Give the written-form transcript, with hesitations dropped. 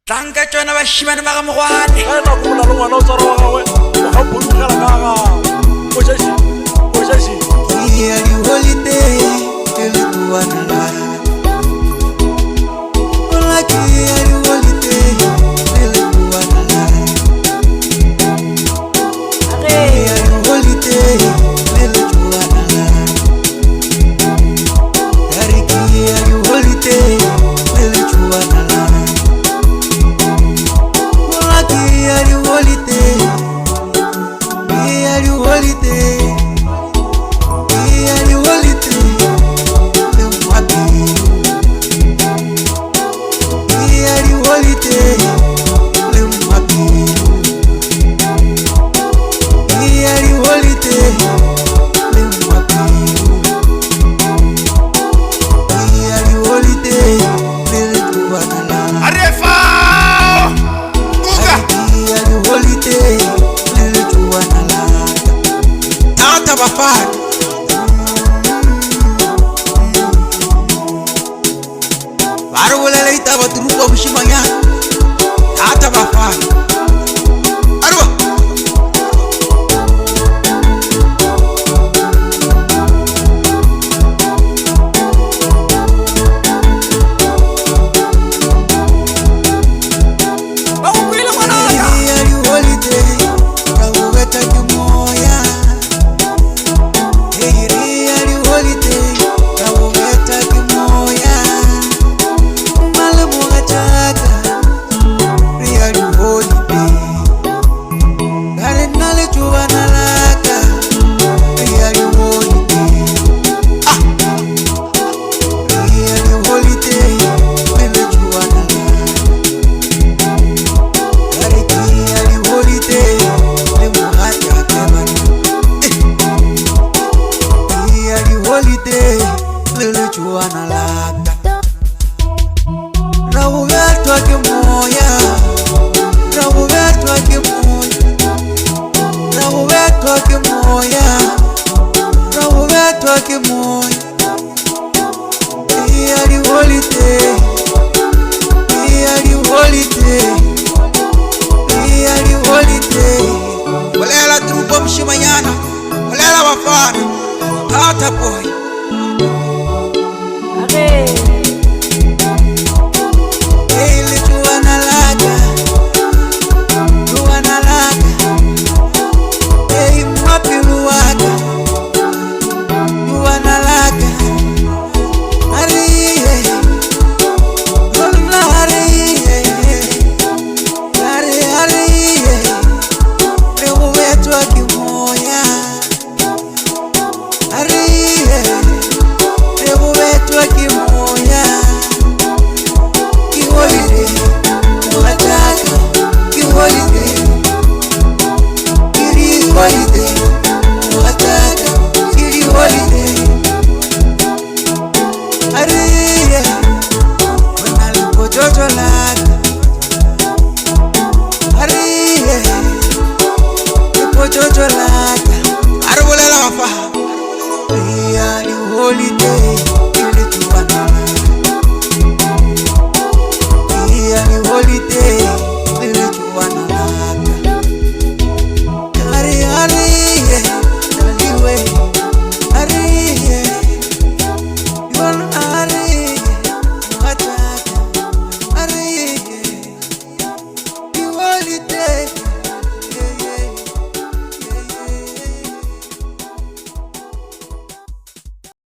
Tanka tšona bašimane ba ga mogwane ga ena go bola le ngwana o tsara wa gagwe o ga bologela ka gago ojaši ya di holiday ele tuana la ola ki ya di holiday ele tuana la ya di holiday ele tuana la yari ki ya di holiday ele tuana la ola ki ya di holiday holiday.